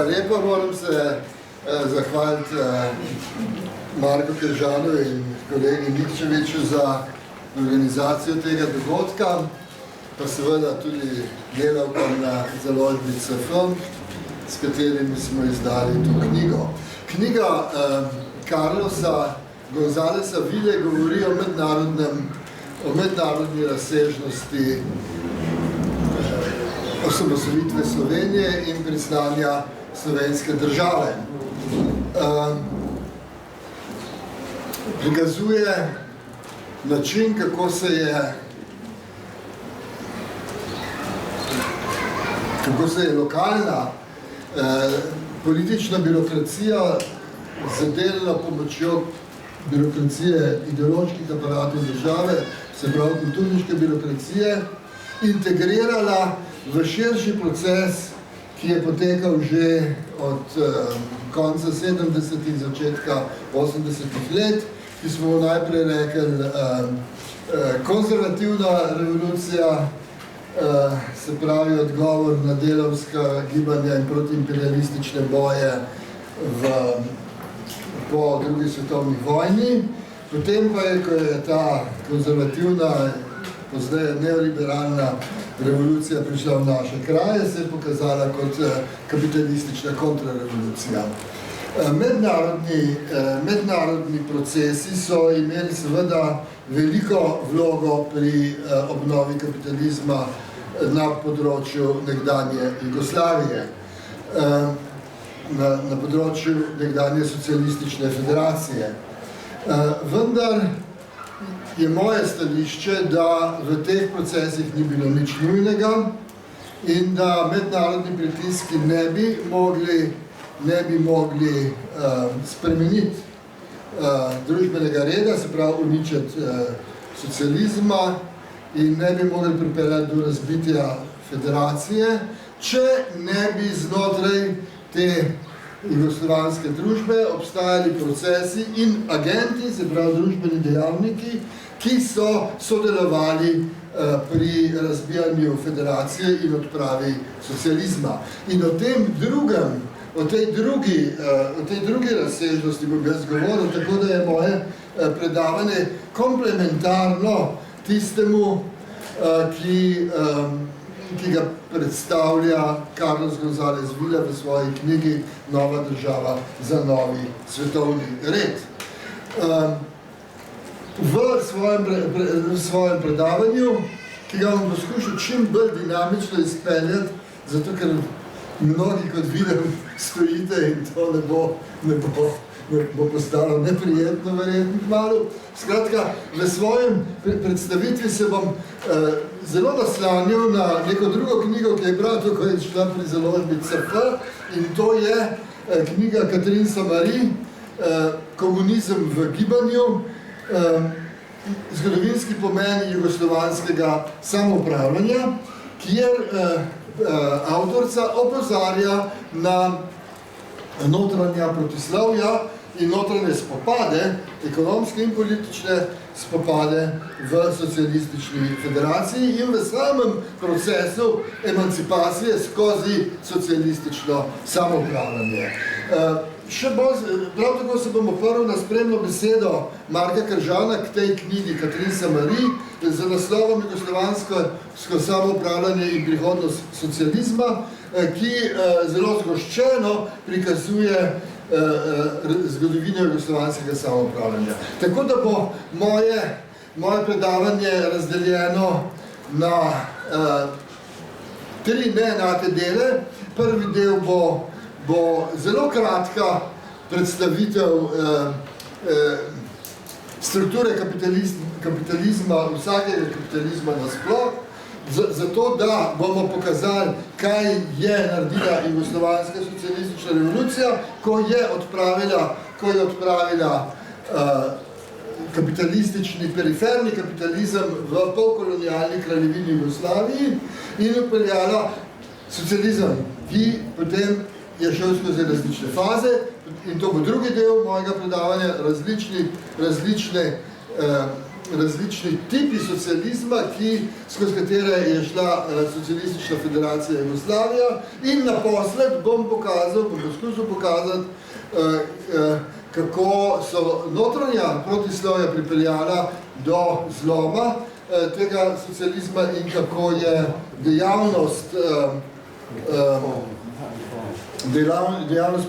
Hvala lepa, moram se zahvaliti Marku Kržanu in kolegi Nikčeviču za organizacijo tega dogodka, pa seveda tudi delavkam na založbi CF, s katerimi smo izdali to knjigo. Knjiga Carlosa Gonzalesa Ville govori o mednarodni razsežnosti osamosvojitve Slovenije in priznanja slovenske države. Prikazuje način, kako se je lokalna politična birokracija zadelala pomočjo birokracije ideoloških aparatov države, se pravi kulturniške birokracije, integrirala v širši proces, ki je potekal že od konca 70-ih, začetka 80-ih let, ki smo najprej rekli konzervativna revolucija, se pravi odgovor na delavska gibanja in protiimperialistične boje po drugi svetovni vojni. Potem pa je, ko je ta konzervativna, pozneje neoliberalna revolucija prišla v naše kraje, se je pokazala kot kapitalistična kontrarevolucija. Mednarodni procesi so imeli seveda veliko vlogo pri obnovi kapitalizma na področju nekdanje Jugoslavije, na področju nekdanje socialistične federacije. Vendar je moje stališče, da v teh procesih ni bilo nič nujnega in da mednarodni pritiski ne bi mogli spremeniti družbenega reda, se pravi uničiti socializma in ne bi mogli pripeljati do razbitja federacije, če ne bi znotraj te jugoslovanske družbe obstajali procesi in agenti, se pravi družbeni dejavniki, ki so sodelovali pri razbijanju federacije in odpravi socializma. In o tej drugi razsežnosti bom jaz govoril, tako da je moje predavanje komplementarno tistemu, ki ga predstavlja Carlos González Villa v svoji knjigi Nova država za novi svetovni red. V svojem predavanju, ki ga bom poskušal čim bolj dinamično izpeljati, zato ker mnogi, kot vidim, stojite in to ne bo postalo neprijetno verjetno kmalu. Skratka, v svojem predstavitvi se bom zelo naslanjal na neko drugo knjigo, ki je prav tako šla pri založbi CF, in to je knjiga Catherine Samari, Komunizem v gibanju, zgodovinski pomen jugoslovanskega samoupravljanja, kjer avtorica opozarja na notranja protislovja in notranje spopade, ekonomske in politične spopade v socialistični federaciji in v samem procesu emancipacije skozi socialistično samoupravljanje. Prav tako se bom oprl na spremno besedo Marka Kržana k tej knjigi Catherine Samari z naslovom Jugoslovansko samoupravljanje in prihodnost socializma, ki zelo zgoščeno prikazuje zgodovino jugoslovanskega samoupravljanja. Tako da bo moje predavanje razdeljeno na 3 neenake dele. Prvi del bo zelo kratka predstavitev strukture kapitalizma, vsakega kapitalizma nasploh, zato da bomo pokazali, kaj je naredila jugoslovanska socialistična revolucija, ko je odpravila kapitalistični, periferni kapitalizem v polkolonialni kraljevini Jugoslaviji in upeljala socializem, ki potem je šel skozi različne faze, in to bo drugi del mojega predavanja, različne različni tipi socializma, skozi katere je šla Socialistična federacija Jugoslavija, in naposled bom poskusil pokazati, kako so notranja protislovja pripeljala do zloma tega socializma in kako je dejavnost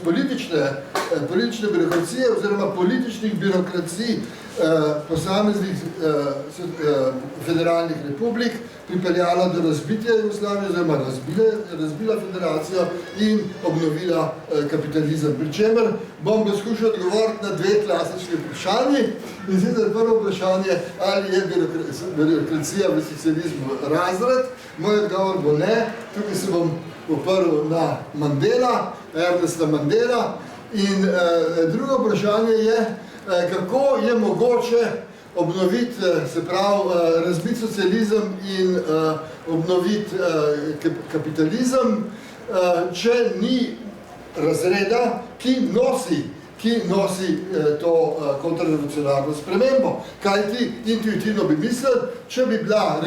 politične birokracije oziroma političnih birokracij posameznih federalnih republik pripeljala do razbitja Jugoslavije oziroma razbila federacijo in obnovila kapitalizem. Pričemer bom poskušal odgovoriti na dve klasični vprašanji. In sicer prvo vprašanje, ali je birokracija v socializmu razred. Moj odgovor bo ne. Tukaj se bom oprl na Mandela, Ernesta Mandela. In drugo vprašanje je, kako je mogoče obnoviti, se pravi, razbiti socializem in obnoviti kapitalizem, če ni razreda, ki nosi to kontrarevolucionarno spremembo. Kajti intuitivno bi mislili, če bi bila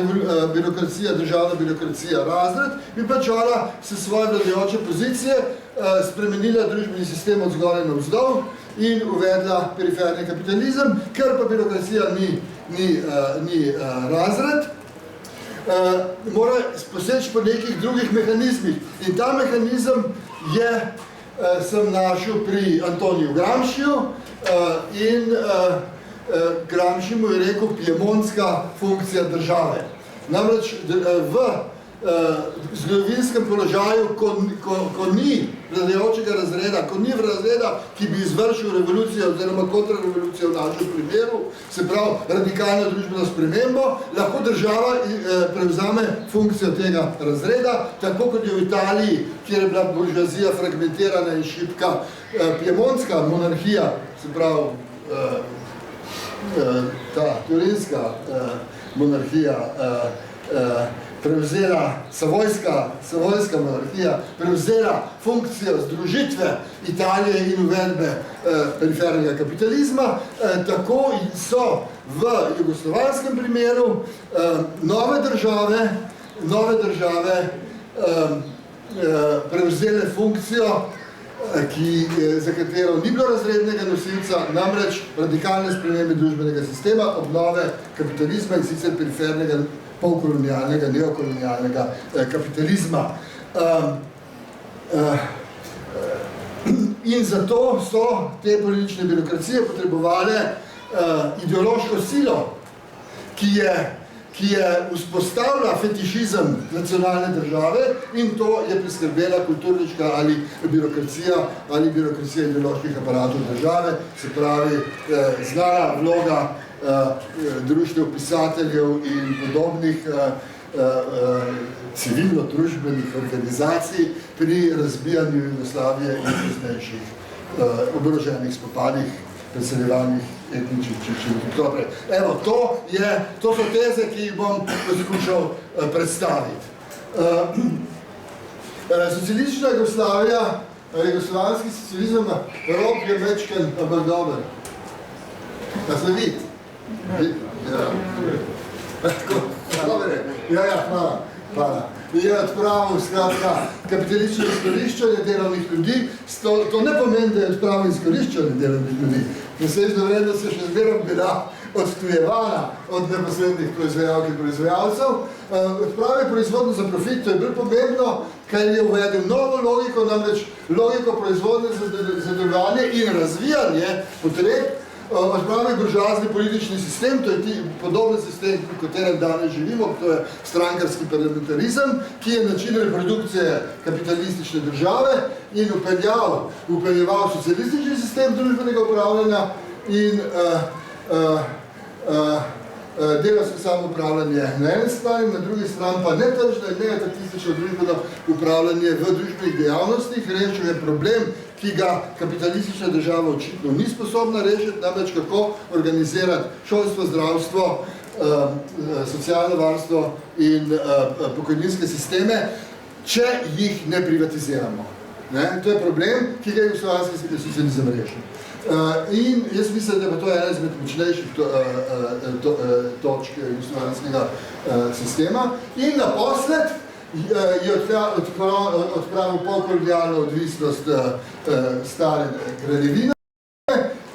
birokracija, državna birokracija razred, bi plačala se svoje vladajoče pozicije, spremenila družbeni sistem od zgoraj navzdol in uvedla periferni kapitalizem, ker pa birokracija ni razred, mora poseči po nekih drugih mehanizmih. In ta mehanizem sem našel pri Antoniju Gramsciju in Gramsci mu je rekel piemontska funkcija države. Namreč v zgodovinskem položaju, ko ni vladajočega razreda, ko ni razreda, ki bi izvršil revolucijo oziroma kontrarevolucijo v našem primeru, se pravi radikalno družbeno spremembo, lahko država prevzame funkcijo tega razreda, tako kot je v Italiji, kjer je bila buržoazija fragmentirana in šibka, piemontska monarhija, se pravi ta turinska monarhija, prevzela savojska monarhija, prevzela funkcijo združitve Italije in uvedbe perifernega kapitalizma. Tako so v jugoslovanskem primeru nove države prevzele funkcijo, za katero ni bilo razrednega nosilca, namreč radikalne spremembe družbenega sistema, obnove kapitalizma in sicer perifernega polkolonialnega, neokolonialnega kapitalizma. In zato so te politične birokracije potrebovale ideološko silo, ki je vzpostavila fetišizem nacionalne države, in to je priskrbela kulturniška ali birokracija ideoloških aparatov države, se pravi znana vloga društev pisateljev in podobnih civilno-družbenih organizacij pri razbijanju Jugoslavije in poznejših oboroženih spopadih, preseljevanjih etničnih čečenov. Evo, to so teze, ki jih bom poskušal predstaviti. Socialistična Jugoslavija, jugoslovanski socializem, rob je večken, ampak dober. Da se vidi? Hvala. Je odpravil, skratka, kapitalistično izkoriščanje delovnih ljudi. To ne pomeni, da je odpravil izkoriščanje delovnih ljudi. Naslednjo vredno se še zmeraj bila odtujevana od neposrednih proizvajalk in proizvajalcev. Odpravil proizvodno za profit, to je bolj pomembno, ker je uvedel novo logiko, namreč logiko proizvodne za delovanje in razvijanje potreb. Odpravil buržoazni politični sistem, to je podoben sistem, v katerem danes živimo, to je strankarski parlamentarizem, ki je način reprodukcije kapitalistične države in upeljeval socialistični sistem družbenega upravljanja in delavsko samoupravljanje na eni strani, na drugi strani pa netržno in neetatistično družbeno upravljanje v družbenih dejavnostih. Rešil je problem, ki ga kapitalistična država očitno ni sposobna rešiti, namreč kako organizirati šolstvo, zdravstvo, socialno varstvo in pokojninske sisteme, če jih ne privatiziramo. Ne? To je problem, ki ga je jugoslovanski socializem rešil. In jaz mislim, da je to ena izmed močnejših točk jugoslovanskega sistema. In naposled je odpravil polkolonialno odvisnost stare kraljevine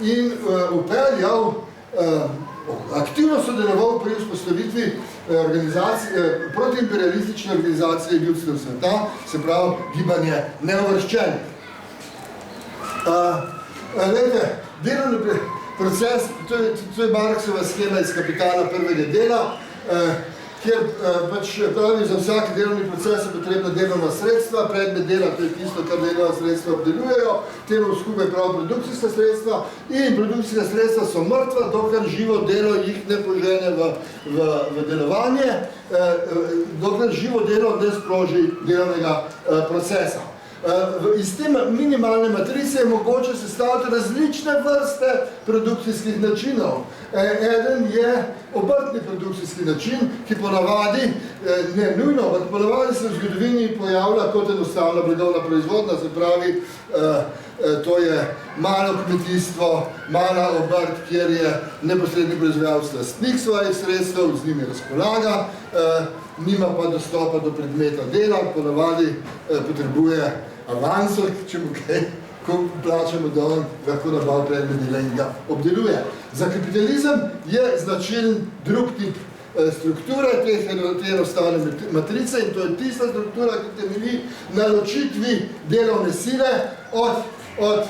in upeljal, aktivno sodeloval pri vzpostavitvi protiimperialistične organizacije ljudstev sveta, se pravi gibanje neuvrščenih. Delovni proces, to je Marksova schema iz Kapitala prvega dela, kjer pač pravi, za vsak delovni proces je potrebna delovna sredstva, predmet dela, to je tisto, kar delovna sredstva obdelujejo, temu skupaj prav produkcijska sredstva in produkcijska sredstva so mrtva, dokler živo delo jih ne požene v delovanje, dokler živo delo ne sproži delovnega procesa. Iz te minimalne matrice je mogoče sestaviti različne vrste produkcijskih načinov. Eden je obrtni produkcijski način, ki ponavadi, ne nujno, ampak ponavadi se v zgodovini pojavlja kot enostavna blagovna proizvodna, se pravi, to je malo kmetijstvo, mala obrt, kjer je neposredni proizvajalec lastnik svojih sredstev, z njimi razpolaga, nima pa dostopa do predmeta dela, ponavadi potrebuje avansor, če mu kaj, ko plačamo, da on lahko nabav predmet dela in ga obdeluje. Za kapitalizem je značilen drug tip strukture, te enostavne matrice in to je tista struktura, ki temelji na ločitvi delovne sile od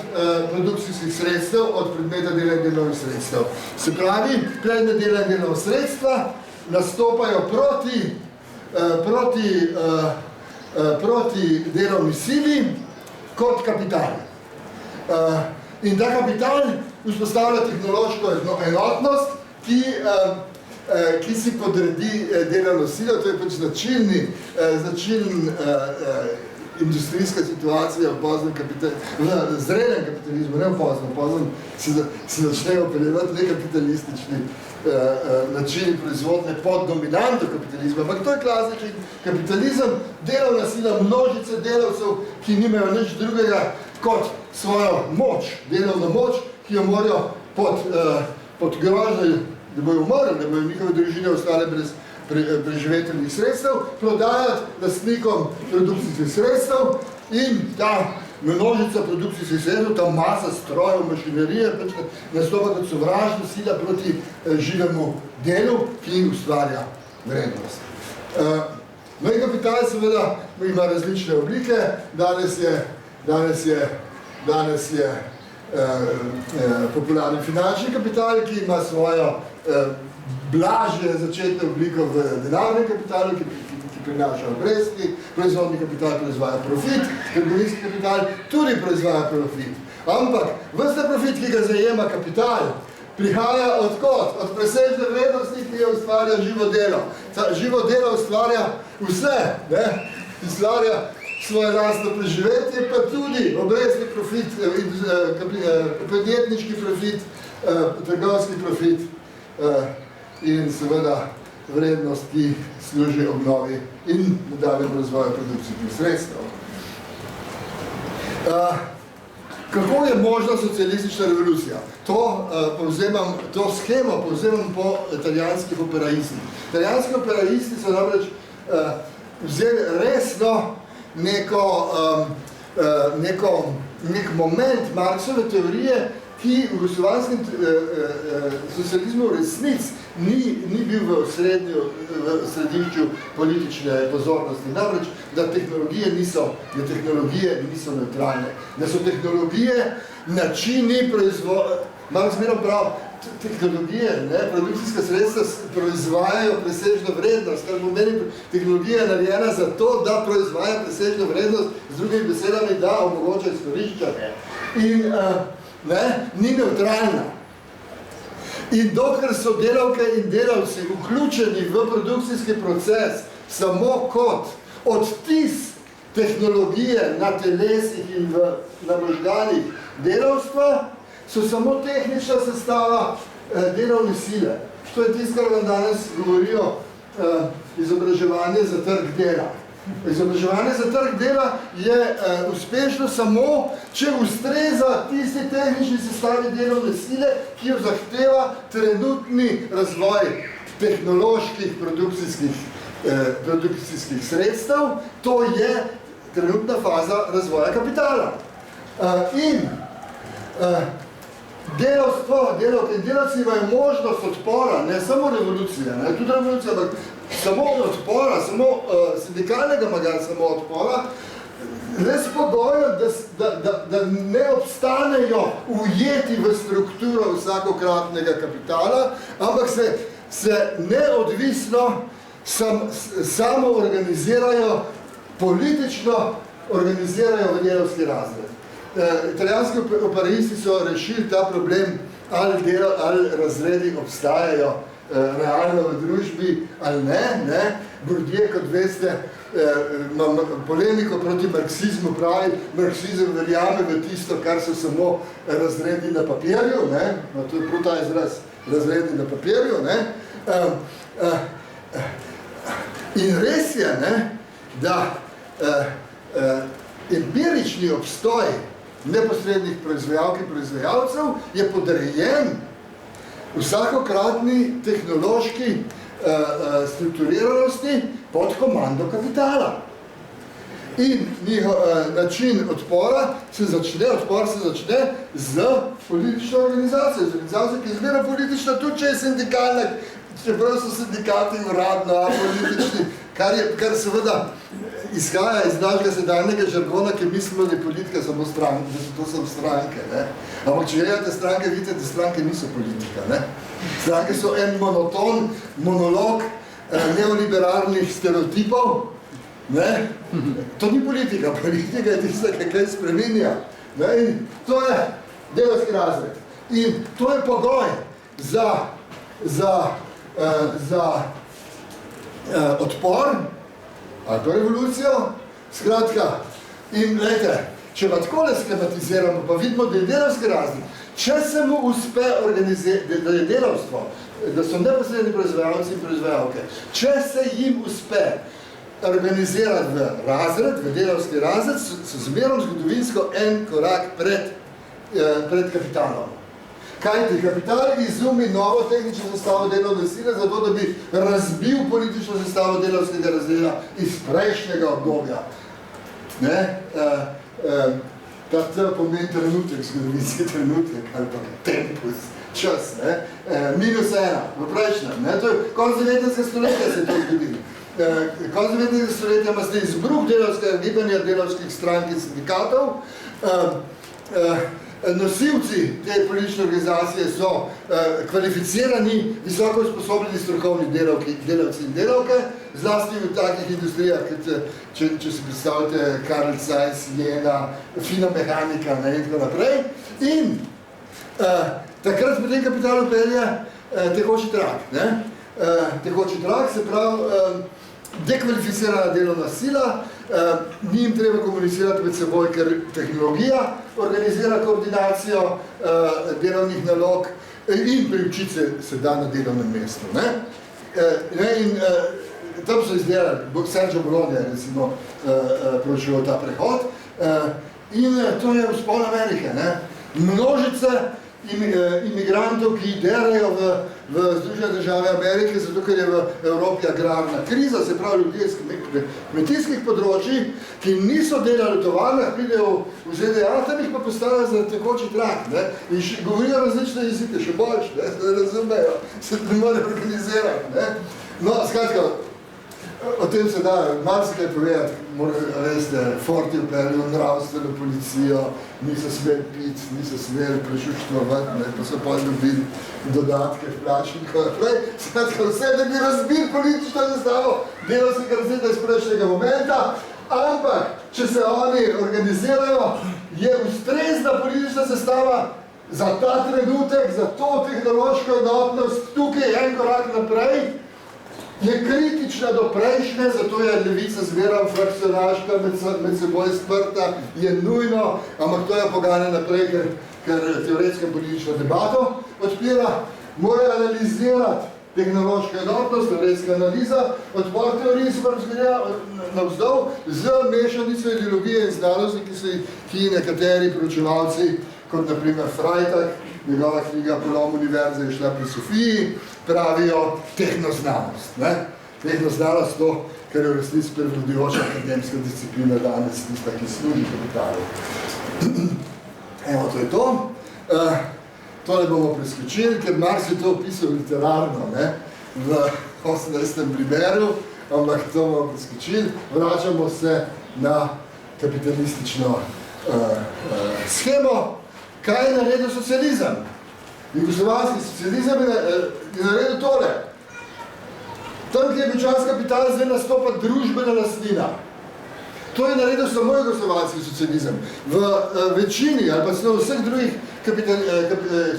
produkcijskih sredstev, od predmeta dela in delovnih sredstev. Se pravi, predmet dela in delovnih sredstva nastopajo proti delovni sili kot kapital. In ta kapital vzpostavlja tehnološko enotnost, ki si podredi delovno silo, to je pač značilen industrijska situacija v zrelem kapitalizmu, ne v poznem se začnejo opeljevati nekapitalistični načini proizvodne pod dominanto kapitalizma, ampak to je klasični kapitalizem, delovna sila množice delavcev, ki nimajo nič drugega kot svojo moč, delovno moč, ki jo morajo pod grožnjo, da bojo umrli, da bojo njihove družine ostale brez preživeteljnih sredstev, prodajati lastnikom produkcijskih sredstev in ta množica produkcijskih sredstev, ta masa strojev, mašinerije, pač nastopa kot sovražna sila proti živemu delu, ki jim ustvarja vrednost. No in kapital seveda ima različne oblike, danes je popularni finančni kapital, ki ima svojo blažje začetne obliko v denarnem kapitalu, ki prinaša obresti, proizvodni kapital proizvaja profit, trgovinski kapital tudi proizvaja profit. Ampak vsta profit, ki ga zajema kapital, prihaja odkot? Od presežne vrednosti, ki jo ustvarja živo delo. Živo delo ustvarja vse, ne? Ustvarja svoje lastno preživetje, pa tudi obrestni profit, podjetniški profit, trgovski profit in seveda vrednost, ki služi obnovi in nadaljnjem razvoju produkcijskih sredstev. Kako je možna socialistična revolucija? To schemo povzemam po italijanskih operaistih. Italijanski operaisti so namreč vzeli resno nek moment Marksove teorije, ki v jugoslovanskem socializmu resnic ni bil v središču politične pozornosti. Namreč, da tehnologije niso neutralne, da so tehnologije načini proizvoda. Marks zmerno prav, tehnologije, produkcijska sredstva proizvajajo presežno vrednost, kar pomeni, tehnologija je narejena za to, da proizvaja presežno vrednost, z drugimi besedami, da omogoča izkoriščanje. In ni neutralna. In dokler so delavke in delavci vključeni v produkcijski proces samo kot odtis tehnologije na telesih in na možganih delavstva, so samo tehnična sestava delovne sile. To je tisto, kar vam danes govorijo izobraževanje za trg dela. Izobraževanje za trg dela je uspešno samo, če ustreza tisti tehnični sestavi delovne sile, ki jo zahteva trenutni razvoj tehnoloških produkcijskih sredstev, to je trenutna faza razvoja kapitala. Delavke in delavci imajo možnost odpora, ne samo revolucija, ne, tudi revolucija, ampak samo odpora, samo sindikalnega magar, samo odpora, le s pogojem, da ne obstanejo ujeti v strukturo vsakokratnega kapitala, ampak se neodvisno samo organizirajo, politično organizirajo v delavski razred. Italijanski oparisti so rešili ta problem, ali razredi obstajajo realno v družbi ali ne. Bourdieu, kot veste, polemiko proti marksizmu pravi, marksizem verjame v tisto, kar so samo razredi na papirju, to je prav ta izraz, razredi na papirju, in res je, da empirični obstoj neposrednih proizvajalk in proizvajalcev je podrejen vsakokratni tehnološki strukturiranosti pod komando kapitala. In njihov način odpora se začne z politično organizacijo, z organizacijo, ki je zmerno politična, tudi če je sindikalna, čeprav so sindikati uradno apolitični, kar seveda izhaja iz našega sedanjega žargona, ki mislimo, da je politika samo stranke, da so to samo stranke. Ampak če gledate stranke, vidite, da stranke niso politika. Stranke so en monolog neoliberalnih stereotipov. To ni politika, politika je tista, ki kaj spreminja. In to je delavski razred. In to je pogoj za odpor ali pa revolucijo. Skratka, in glejte, če pa takole schematiziramo, pa vidimo, da je delavski razred, če se mu uspe organizirati, da je delavstvo, da so neposredni proizvajalci in proizvajalke, če se jim uspe organizirati v razred, v delavski razred, so zmerom zgodovinsko en korak pred kapitalom. Kajti kapital izumi novo tehnično sestavo delovne sile, zato da bi razbil politično sestavo delavskega razreda iz prejšnjega obdobja. Ta pomeni trenutek, zgodovinski trenutek, ali pa tempus, čas, minus ena, v prejšnjem. To je konec 19. stoletja se to zgodilo. Konec 19. stoletja imate izbruh delavskega gibanja, delavskih strank in sindikatov. Nosilci te politične organizacije so kvalificirani, visoko usposobljeni strokovni delavci in delavke, zlasti v takih industrijah, če si predstavljate Carl Zeiss, Jena, fina mehanika in tako naprej. In takrat potem kapital pelje tekoči trak. Tekoči trak, se pravi, dekvalificirana delovna sila, ni jim treba komunicirati med seboj, ker tehnologija organizira koordinacijo delovnih nalog in priučiti se da na delovnem mestu. In tam so izdelali, Sergio Bologna je recimo prošel ta prehod in to je vzpon Amerike. Množice imigrantov, ki derajo v Združene države Amerike, zato ker je v Evropi agrarna kriza, se pravi ljudje iz kmetijskih področij, ki niso delali v tovarnah, pridejo v ZDA, tam jih pa postavljajo za tekoči trak. In govorijo različne jezike, še boljš, se razumejo, se ne morejo organizirati. No, skratka, o tem se da marsikaj povedati, veste, Ford je uperil nravstveno policijo, niso smeli piti, niso smeli prešuštovati, pa so pa dobili dodatke v plači in tako naprej. Skratka, vse, da bi razbil politično sestavo delavskega razreda iz prejšnjega momenta, ampak, če se oni organizirajo, je ustrezna politična sestava za ta trenutek, za to tehnološko enotnost, tukaj en korak naprej, je kritična do prejšnje, zato je levica zmeraj frakcionaška, med seboj sprta, je nujno, ampak to je pogajanje naprej, ker teoretska politična debato odpira, mora analizirati tehnološka enotnost, teoretska analiza, odpor teorij se razgleda navzdol z mešanico ideologije in znanosti, ki nekateri proučevalci, kot naprimer Freitag, njegova knjiga Polom univerze je šla pri Sofiji, pravijo tehnoznanost. Tehnoznanost to, kar je v resnici prevladujoča akademska disciplina danes, tista, ki služi kapitalu. Evo, to je to. Tole bomo preskočili, ker Marx je to opisal literarno, v 18. primeru, ampak to bomo preskočili. Vračamo se na kapitalistično schemo. Kaj je naredil socializem? Jugoslovanski socializem je naredil tole. Tam, ki je bil čas kapital, zdaj nastopa družbena lastnina. To je naredil samo jugoslovanski socializem. V večini, ali pa v vseh drugih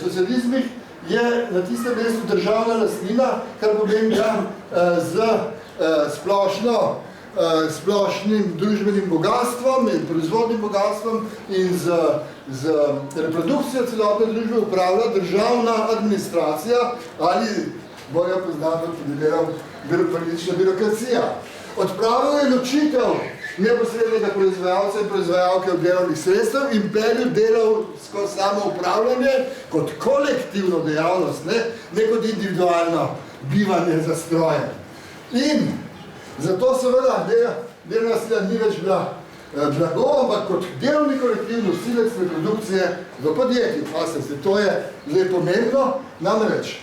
socializmih je na tistem mestu državna lastnina, kar pomeni, da z splošnim družbenim bogatstvom in proizvodnim bogatstvom in z reprodukcijo celotne družbe upravlja državna administracija ali bolje poznato tudi politična birokracija. Odpravil je ločitev neposrednega proizvajalca in proizvajalke od delovnih sredstev in pelju delavsko samoupravljanje kot kolektivno dejavnost, ne kot individualno bivanje za strojem. In zato seveda delovna sila ni več bila blago, ampak kot delovni kolektiv nosilec reprodukcije v podjetju. Pasite, to je zdaj pomembno, namreč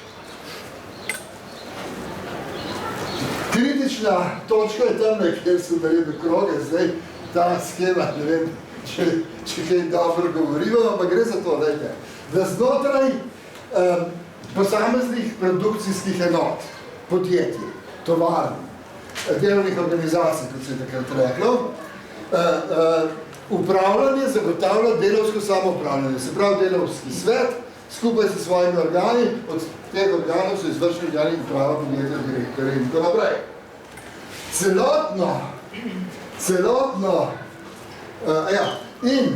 kritična točka je tam, kjer sem naredil kroge, zdaj ta schema, ne vem, če kaj dobro govorimo, ampak gre za to, da znotraj posameznih produkcijskih enot, podjetij, tovarn, delovnih organizacij, kot se je takrat reklo, upravljanje zagotavlja delavsko samoupravljanje, se pravi delavski svet, skupaj s svojimi organi, od teh organov so izvršni organi uprava podjetja, direktorja in tako naprej. In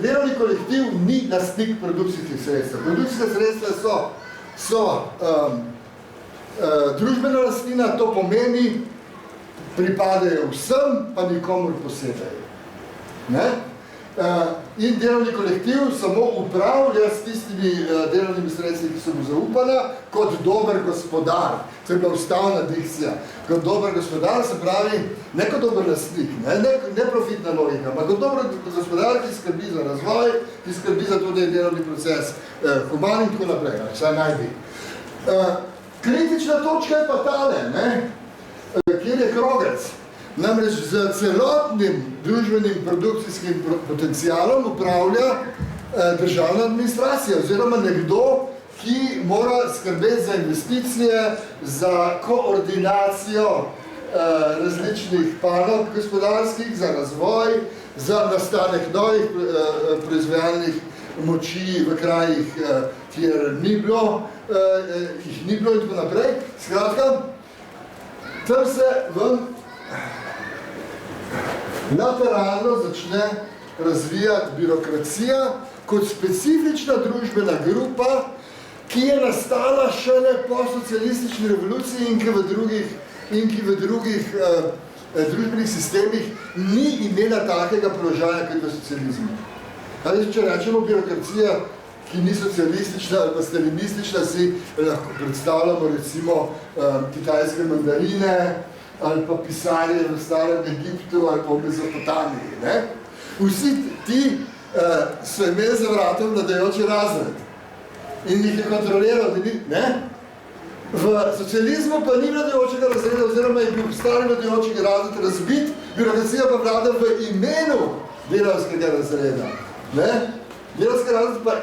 delovni kolektiv ni lastnik produkcijskih sredstev. Produkcijske sredstva so družbena lastnina, to pomeni, pripadajo vsem, pa nikomur posebej. In delovni kolektiv samo upravlja s tistimi delovnimi sredstvi, ki so mu zaupana, kot dober gospodar. To je bila ustavna dikcija. Kot dober gospodar se pravi, ne kot dober lastnik, ne profitna logika, ampak kot dober gospodar, ki skrbi za razvoj, ki skrbi za to, da je delovni proces human in tako naprej, vsaj naj bi. Kritična točka je pa tale, kjer je krogec. Namreč z celotnim družbenim produkcijskim potencialom upravlja državna administracija oziroma nekdo, ki mora skrbeti za investicije, za koordinacijo različnih panog gospodarskih, za razvoj, za nastanek novih proizvajalnih moči v krajih, kjer jih ni bilo in tako naprej. Skratka, tam se lateralno začne razvijati birokracija kot specifična družbena grupa, ki je nastala šele po socialistični revoluciji in ki v drugih družbenih sistemih ni imela takega položaja kot v socializmu. Če rečemo birokracija, ki ni socialistična ali pa stalinistična, si lahko predstavljamo recimo kitajske mandarine, ali pa pisarje v starem Egiptu ali pa v Mezopotamiji. Vsi ti so imeli za vratom vladajoči razred in jih je kontroliral, V socializmu pa ni vladajočega razreda, oziroma je bil stari vladajočega razred razbit, birokracija pa vlada v imenu delavskega razreda. Delavski razred pa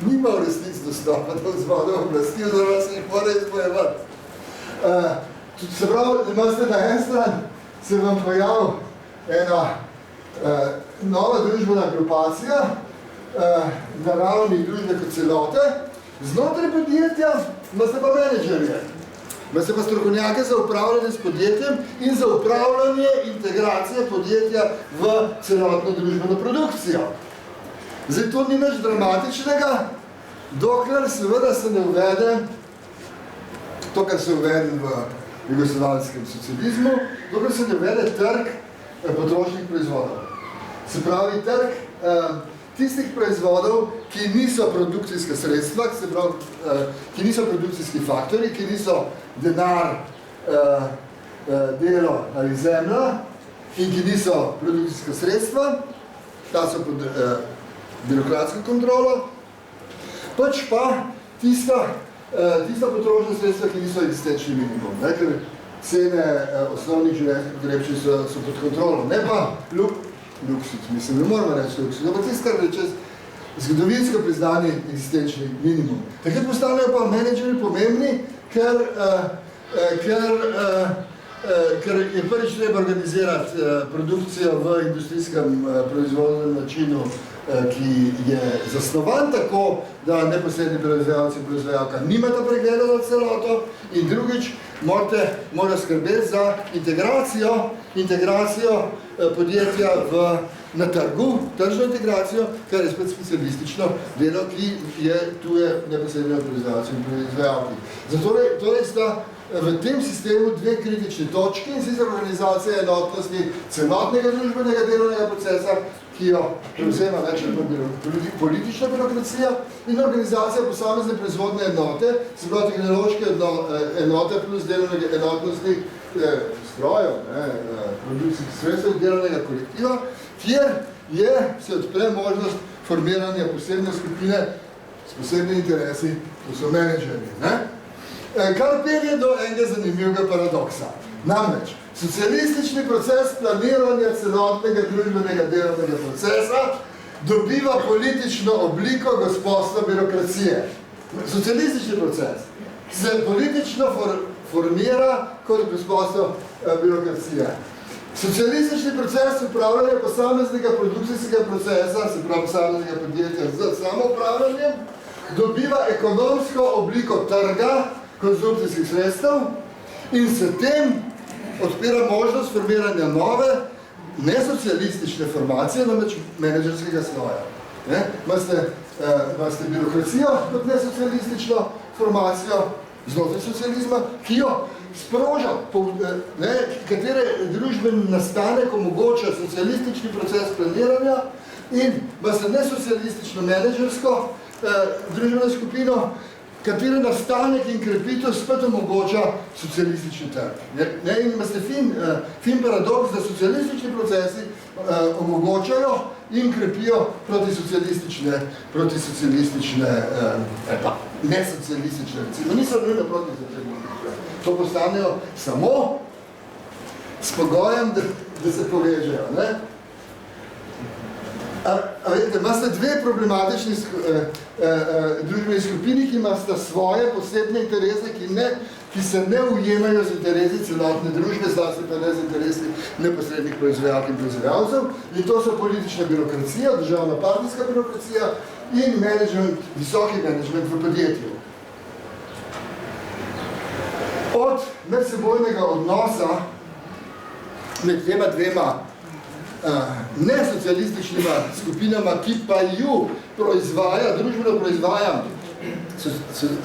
nima v resnici dostopa do vzvodov oblasti, oziroma se jih mora izbojevati. Se pravi, imate na en stran, se vam pojavil ena nova družbena grupacija na ravni družbe kot celote, znotraj podjetja imate pa menedžerje, imate pa strokovnjake za upravljanje s podjetjem in za upravljanje integracije podjetja v celotno družbeno produkcijo. Zdaj, to ni nič dramatičnega, dokler seveda se ne uvede to, kar se uvede v jugoslovanskem socializmu, dokler se ne uvede trg potrošnih proizvodov. Se pravi, trg tistih proizvodov, ki niso produkcijska sredstva, ki niso produkcijski faktori, ki niso denar, delo ali zemlja in ki niso produkcijska sredstva, ta so pod birokratsko kontrolo, pač pa tista potrošna sredstva, ki niso eksistenčni minimum, ne? Ker cene osnovnih življenjskih potrebščin so pod kontrolo, ne pa luksus, mislim, ne moramo reči luksus, no pa tisto, kar reče zgodovinsko priznanje eksistenčni minimum. Takrat postanejo pa menedžeri pomembni, ker je prvič treba organizirati produkcijo v industrijskem proizvodnem načinu, ki je zasnovan tako, da neposredni proizvajalci in proizvajalka nimata pregleda na celoto in drugič mora skrbeti za integracijo podjetja na trgu, tržno integracijo, kar je spet specialistično delo, ki je tuje neposredni proizvajalci in proizvajalki. Torej sta v tem sistemu dve kritični točki in sicer organizacija enotnosti celotnega družbenega delovnega procesa, ki jo prevzema več politična birokracija in organizacija posamezne proizvodne enote, se pravi tehnološke enote plus delovnega enotnosti strojev, produkcijskih sredstev delovnega kolektiva, kjer se odpre možnost formiranja posebne skupine s posebnimi interesi, to so menedžerji. Kar pelje do enega zanimivega paradoksa. Namreč, socialistični proces planiranja celotnega družbenega delovnega procesa dobiva politično obliko gospodstva birokracije. Socialistični proces se politično formira kot gospodstvo birokracije. Socialistični proces upravljanja posameznega produkcijskega procesa, se pravi posameznega podjetja z samoupravljanjem, dobiva ekonomsko obliko trga, konsumpcijskih sredstev in se tem odpira možnost formiranja nove, nesocialistične formacije, namreč menedžerskega sloja. Imate birokracijo kot nesocialistično formacijo znotraj socializma, ki jo sproža, katere družben nastanek omogoča socialistični proces planiranja in imate nesocialistično menedžersko družbeno skupino, katere nastanek in krepitev spet omogoča socialistični trg. In imate fin paradoks, da socialistični procesi omogočajo in krepijo nesocialistične, recimo, niso nujno protisocialistične. To postanejo samo s pogojem, da se povežejo. Vedete, imate dve problematični družbeni skupini, ki imate svoje posebne interese, ki se ne ujemajo z interesi celotne družbe, zlasti pa ne z interesi neposrednih proizvajalk in proizvajalcev. In to so politična birokracija, državna partijska birokracija in visoki menedžment v podjetju. Od medsebojnega odnosa med dvema nesocialističnima skupinama, ki pa ju družbeno proizvaja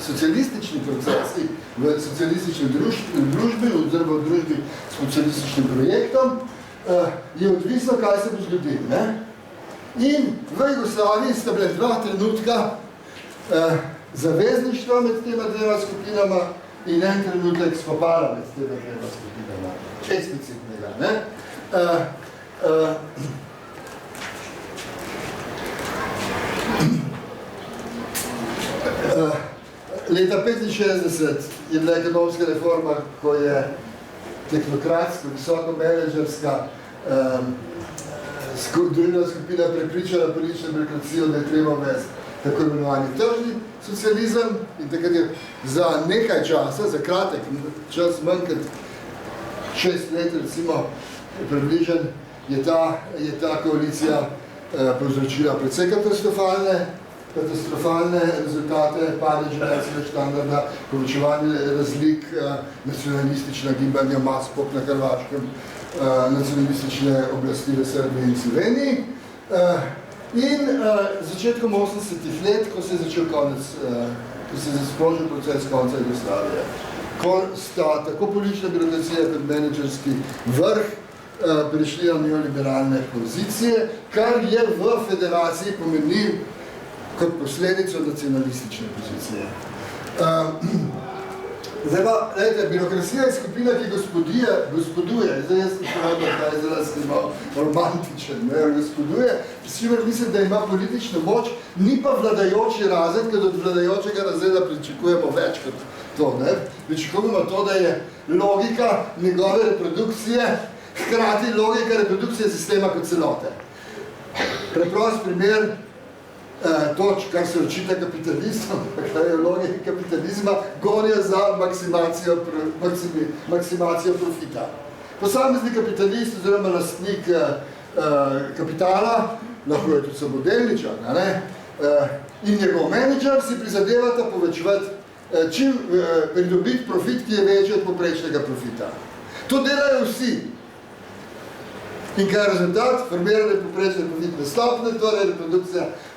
socialistični procesi v socialistični družbi oziroma v družbi s socialističnim projektom, je odvisno, kaj se bo zgodilo. In v Jugoslaviji sta bile dva trenutka zavezništva med tema dvema skupinama in en trenutek spopada med tema dvema skupinama. Eksplicitnega. Leta 1965 je bila ekonomska reforma, ko je tehnokratska, visoko-menedžerska družbena skupina prepričala politično birokracijo, da je treba uvesti tako imenovani tržni socializem in takrat je za nekaj časa, za kratek čas, manj kot 6 let, recimo, približen, je ta koalicija povzročila precej katastrofalne rezultate, padec življenjskega standarda, povečevanje razlik, nacionalistična gibanja, Maspop na Hrvaškem, nacionalistične oblasti v Srbiji in Sloveniji. In začetkom 80-ih let, ko se je začel ko se je sprožil proces konca Jugoslavije, ko sta tako politična birokracija kot menedžerski vrh prišli na neoliberalne pozicije, kar je v federaciji pomenil kot posledico nacionalistične pozicije. Zdaj pa, gledajte, birokracija je skupina, ki gospoduje, zdaj jaz sem pravda, da je zelo malo romantičen, gospoduje, s čimer mislim, da ima politično moč, ni pa vladajoči razred, ker od vladajočega razreda pričakujemo več kot to, ne? Pričakujemo to, da je logika njegove reprodukcije, hkrati logika reprodukcije sistema kot celote. Preprost primer, toč, kar se očita kapitalistom, kar je logika kapitalizma, gonijo za maksimacijo profita. Posamezni kapitalist oziroma lastnik kapitala, lahko je tudi samodelničar, in njegov menedžer si prizadevata povečevati, čim pridobiti profit, ki je večji od poprečnega profita. To delajo vsi. In kaj je rezultat? Formiranje poprečne profitne stopne, torej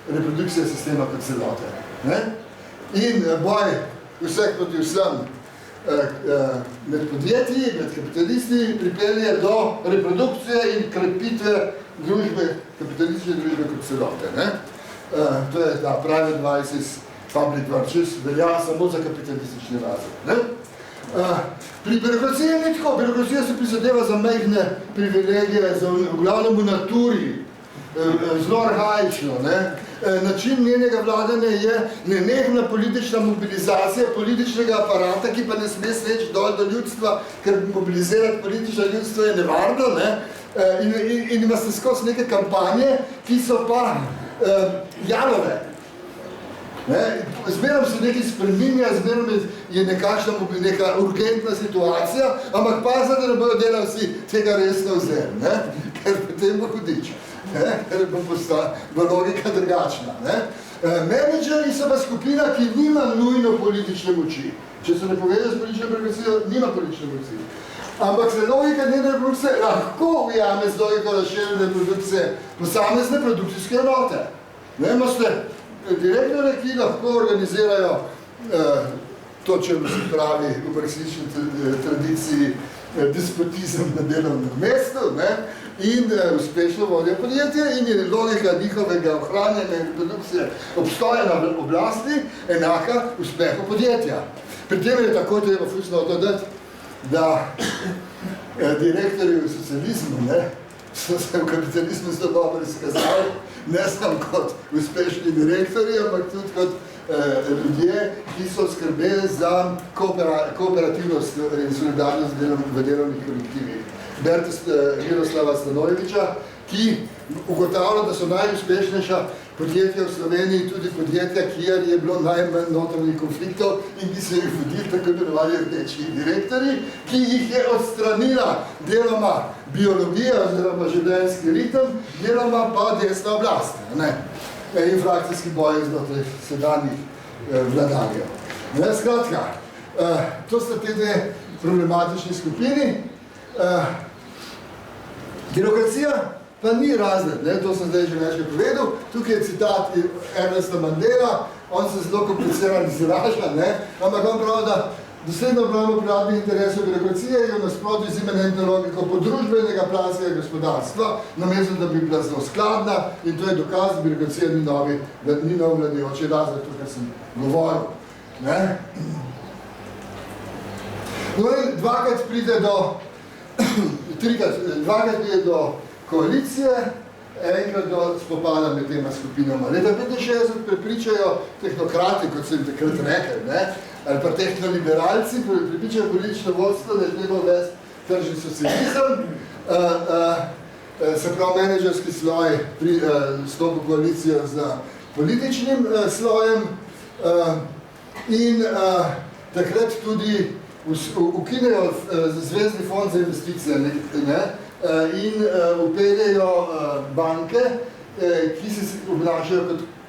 reprodukcija sistema kot celote. In boj vseh proti vsem med podjetji, med kapitalisti pripelje do reprodukcije in krepitve družbe, kapitalistične družbe kot celote. To je ta private vices, public virtues, velja samo za kapitalistični razred. Pri birokraciji ni tako. Birokracija se prizadeva za majhne privilegije, v glavnem v naturi, zelo arhaično. Način njenega vladanja je nenehna politična mobilizacija političnega aparata, ki pa ne sme sveč dol do ljudstva, ker mobilizirati politično ljudstvo je nevarno, in imate skozi neke kampanje, ki so pa jalove. Zmerom se nekaj spreminja, zmerom je neka urgentna situacija, ampak pazite, da ne bojo delavci tega resno vzeli, ker potem bo hudič, ker bo logika drugačna. Menedžeri so pa skupina, ki nima nujno politične moči. Če se ne povede s politično birokracijo, nima politične moči. Ampak se logika njene reprodukcije lahko ujame z logiko razširjene reprodukcije posamezne produkcijske enote. Imate direktore, ki lahko organizirajo to, če se pravi v marksistični tradiciji despotizem na delovnem mestu, in uspešno vodijo podjetje in je logika njihovega ohranjanja in reprodukcije obstoja na oblasti enaka uspehu podjetja. Pri tem je tako treba fusno dodati, da direktorji v socializmu so se v kapitalizmu zelo dobro izkazali, ne samo kot uspešni direktorji, ampak tudi kot ljudje, ki so skrbeli za kooperativnost in solidarnost v delovnih kolektivih. Berite Miroslava Stanojevića, ki ugotavlja, da so najuspešnejša podjetja v Sloveniji tudi podjetja, kjer je bilo najmanj notranjih konfliktov in ki so jih vodili tako imenovani rdeči direktorji, ki jih je odstranila deloma biologija oziroma življenjski ritem, deloma pa desna oblast, in frakcijski boji znotraj sedanjih vladarjev. Skratka, to sta te dve problematični skupini. Birokracija pa ni razred, to sem zdaj že večkrat povedal. Tukaj je citat Ernesta Mandela, on se zelo kompliciran izraža, ampak on pravi, da dosledno obravnavo privatnih interesov birokracije je v nasprotju z imanentno logiko podružbenega planskega gospodarstva, namesto da bi bila zelo skladna, in to je dokaz, da birokracija ni nov vladajoči razred, to, kar sem govoril. Dvakrat pride do koalicije, enkrat do spopada med tema skupinama. Leta 65 prepričajo tehnokrati, kot so jim takrat rekli, ali pa tehnoliberalci, prepričajo politično vodstvo, da je treba uvesti tržni socializem, se pravi menedžerski sloj stopi koalicijo z političnim slojem in takrat tudi ukinejo Zvezdni fond za investicije in upeljejo banke, ki se obnašajo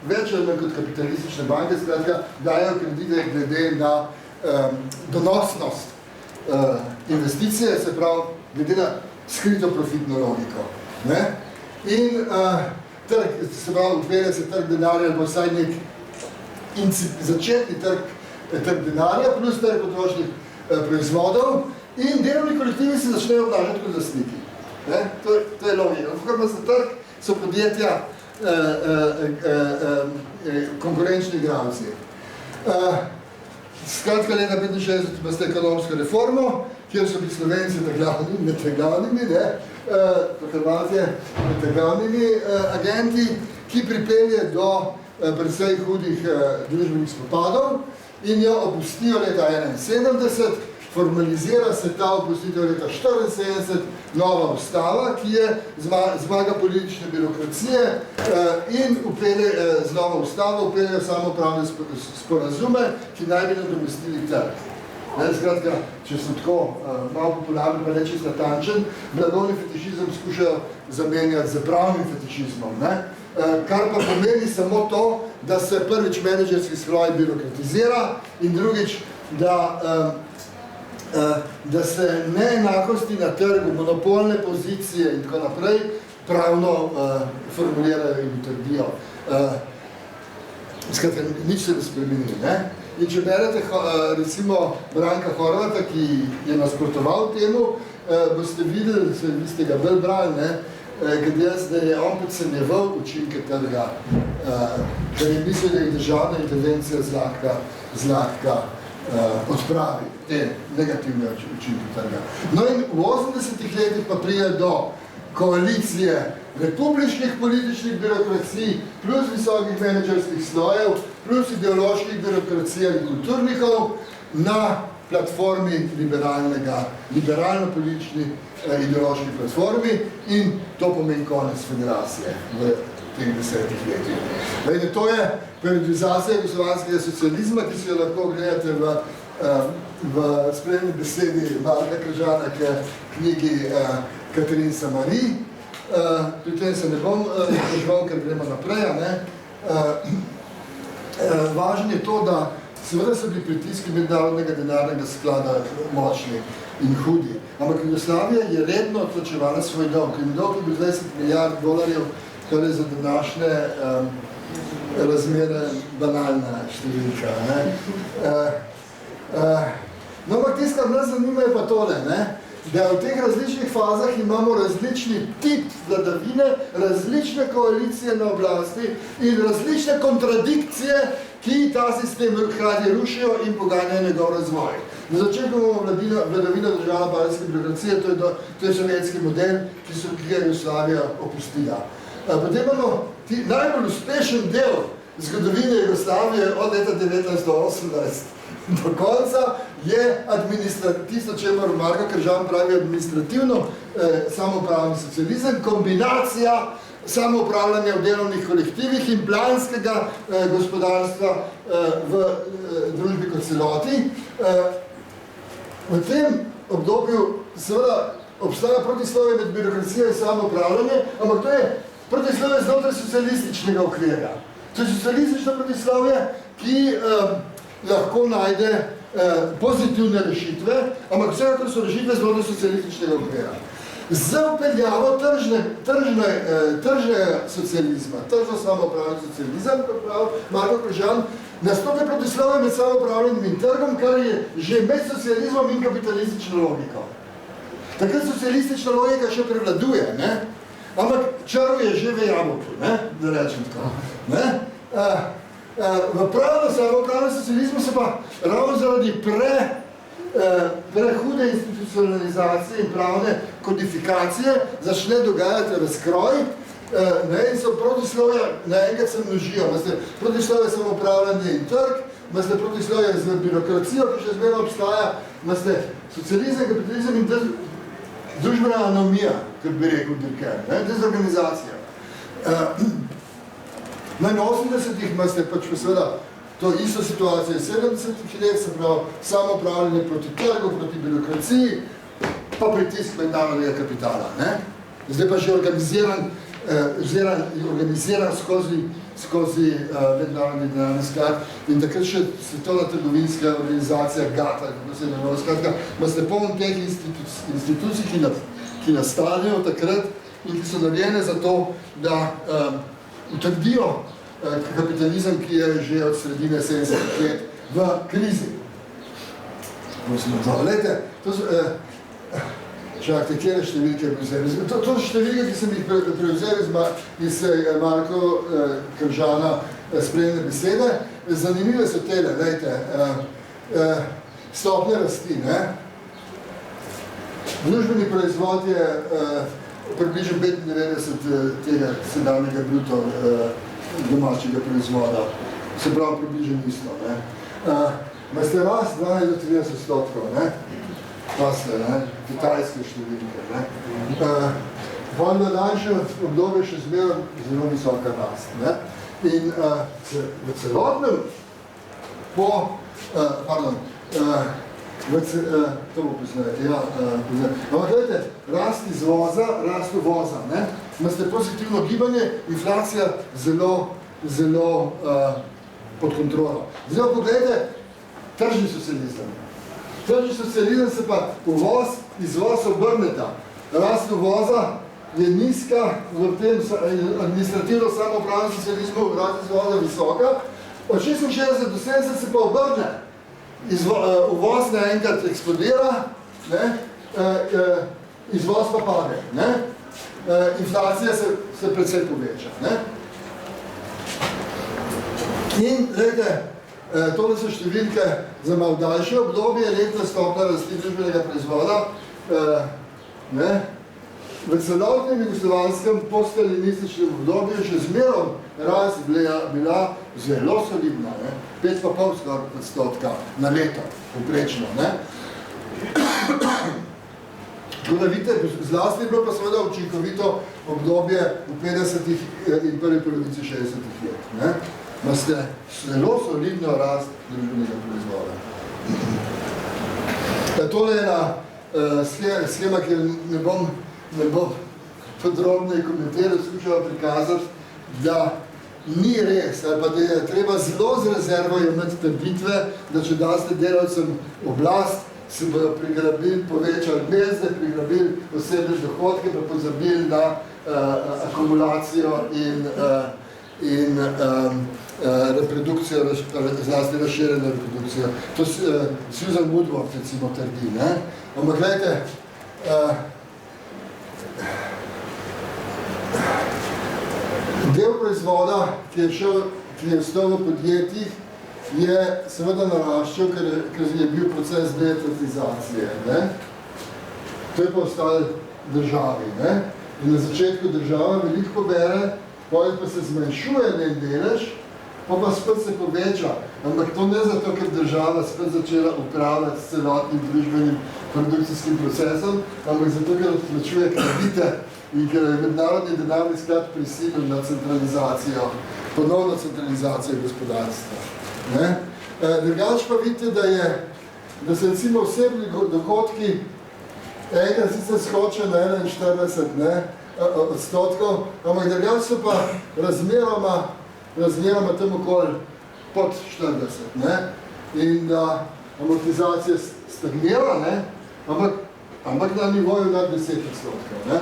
več ali kot kapitalistične banke, skratka, dajo kredite glede na donosnost investicije, se pravi, glede na skrito profitno logiko. In trg, se pravi, upelje se trg denarja, ali vsaj nek začetni trg denarja, plus trg potrošnih proizvodov in delovni kolektivi se začnejo obnašati kot lastniki. To je logika. Kako ima za trg, so podjetja konkurenčni igralci. Skratka, leta 65 imate ekonomsko reformo, kjer so bili Slovenci med glavnimi, Hrvatje med glavnimi agenti, ki pripelje do precej hudih družbenih spopadov in jo opustijo leta 71, formalizira se ta opustitev leta 74, nova ustava, ki je zmaga politične birokracije in z novo ustavo upeljejo samoupravne sporazume, ki naj bi nadomestili trg. Skratka, če sem tako malo popularno, pa ne čisto natančen, blagovni fetišizem skušajo zamenjati z pravnim fetišizmom, kar pa pomeni samo to, da se prvič menedžerski sloj birokratizira in drugič, da se neenakosti na trgu, monopolne pozicije in tako naprej pravno formulirajo in utrdijo. Skratka, nič se ne spremeni, In če berete, recimo, Branka Horvata, ki je nasprotoval temu, boste videli, vi ste ga bolj brali, da je on podcenjeval učinke trga, da je mislil, da je državna intervencija zlahka odpravi te negativne učinke trga. No in v 80-ih letih pa pride do koalicije republiških političnih birokracij plus visokih menedžerskih slojev plus ideoloških birokracij ali kulturnikov na platformi liberalno-politični ideološki platformi in to pomeni konec federacije v teh 10 letih. To je periodizacija jugoslovanskega socializma, ki si jo lahko gledate v spremni besedi Marka Kržana, ki je knjigi Katarin Samari. Pri tem se ne bom prežval, ker gremo naprej. Važno je to, da seveda so bili pritiski mednarodnega denarnega sklada močni in hudi. Ampak Jugoslavija je redno odplačevala svoj dolg. In dolg je bil 20 milijard dolarjev, kar je za današnje razmere banalna številka. No, ampak tisto, kar nas zanima, je pa tole, da v teh različnih fazah imamo različni tip vladavine, različne koalicije na oblasti in različne kontradikcije, ki ta sistem hkrati rušijo in poganjajo njegov razvoj. Na začetku imamo vladavino državna baljske birokracije, to je sovjetski model, ki ga je Jugoslavija opustila. Potem imamo najbolj uspešen del zgodovine Jugoslavije od leta 1918 do konca je tisto, čemer Marko Kržan pravi administrativno samoupravni socializem, kombinacija samoupravljanja v delovnih kolektivih in planskega gospodarstva v družbi kot celoti. V tem obdobju seveda obstaja protislovje med birokracijo in samoupravljanje, ampak to je protislovje znotraj socialističnega okvirja. To je socialistično protislovje, ki lahko najde pozitivne rešitve, ampak vsekakor so rešitve znotraj socialističnega okvira. Z vpeljavo tržnega socializma, tržno samoupravljanje socializem, kot pravi Marko Kržan, nastopi protislovje med samoupravljanjem in trgom, kar je že med socializmom in kapitalistično logiko. Takrat socialistična logika še prevladuje, ampak črv je že v jabolku, da rečem tako. V pravno socializmu se pa ravno zaradi prehude institucionalizacije in pravne kodifikacije začne dogajati razkroj in so protislovja naenkrat se množijo. Protislovje samoupravljanje in trg, protislovje z birokracijo, ki še zmeraj obstaja, socializem, kapitalizem in družbena anomija, kot bi rekel Durkheim, dezorganizacija. Na 80-ih imate pač seveda to isto situacijo iz 70-ih let, se pravi samoupravljanje proti trgu, proti birokraciji, pa pritisk mednarodnega kapitala. Zdaj pa že organiziran skozi mednarodni denarni sklad in takrat še Svetovna trgovinska organizacija GATT, kako se je imenovalo, skratka, imate polno teh institucij, ki nastanejo takrat in ki so narejene za to, da utrdijo kapitalizem, ki je že od sredine 70 let v krizi. Glejte, to so, čakajte, kjere številke prevzeli? To so številke, ki sem jih prevzeli iz Marko Kržana spremne besede. Zanimive so tele, glejte, stopne rasti, ne? Družbeni proizvod je približno 95 tega sedajnega bruto domačega proizvoda. Se pravi približno isto, ne? Veste, rast 12-30%, ne? Paste, ne? Kitajske številke, ne? Potem daljše obdobje še zelo visoka rast, ne? In v celotnem to bo poznati, ja, ampak gledajte, rast izvoza, rast uvoza, ne? Imate pozitivno gibanje, inflacija zelo pod kontrolo. Zdaj pogledajte, tržni socializem. Tržni socializem se pa uvoz, izvoz obrneta. Rast uvoza je nizka, v tem administrativno samoupravnem socializmu rast izvoza visoka, od 66 do 70 se pa obrne. Uvoz naenkrat eksplodira, ne? Izvoz pa pade. Ne? Inflacija se precej poveča. Ne? In, gledajte, tole so številke za malo daljše obdobje, letna stopnja rasti družbenega proizvoda. V celotnem jugoslovanskem poststalinističnem obdobju še zmerom rast bila zelo solidna, 5,5% na leto, povprečno. Tako da vidite, zlasti je bilo pa seveda učinkovito obdobje v 50-ih in prvi polovici 60-ih let. Imate zelo solidno rast družbenega proizvoda. Tole je ena schema, ki ne bom podrobno komentiral, skušal prikazati, da ni res, ali pa da je treba zelo z rezervo imeti trditve, da če daste delavcem oblast, se bodo prigrabili, povečali bezde, prigrabili osebne dohodke, pa pozabili na akumulacijo in reprodukcijo, zlasti razširjeno reprodukcijo. To Susan Woodward recimo trdi, ne? Ampak gledajte, del proizvoda, ki je ostal v podjetjih, je seveda naraščal, ker je bil proces deetratizacije, ne? To je pa ostalo državi, ne? In na začetku država veliko pobere, potem pa se zmanjšuje njen delež, pa spet se poveča. Ampak to ne zato, ker država spet začela upravljati s celotnim družbenim produkcijskim procesom, ampak zato, ker odplačuje kredite in ker je mednarodni denarni sklad prisilil na centralizacijo, ponovno centralizacijo gospodarstva. Drugače pa vidite, da se recimo osebni dohodki enkrat sicer skočijo na 41 odstotkov, ampak drugače so pa razmeroma tam okoli pod 40, ne? In da amortizacija stagnira, ne? Ampak na nivoju nad 10 odstotkov, ne?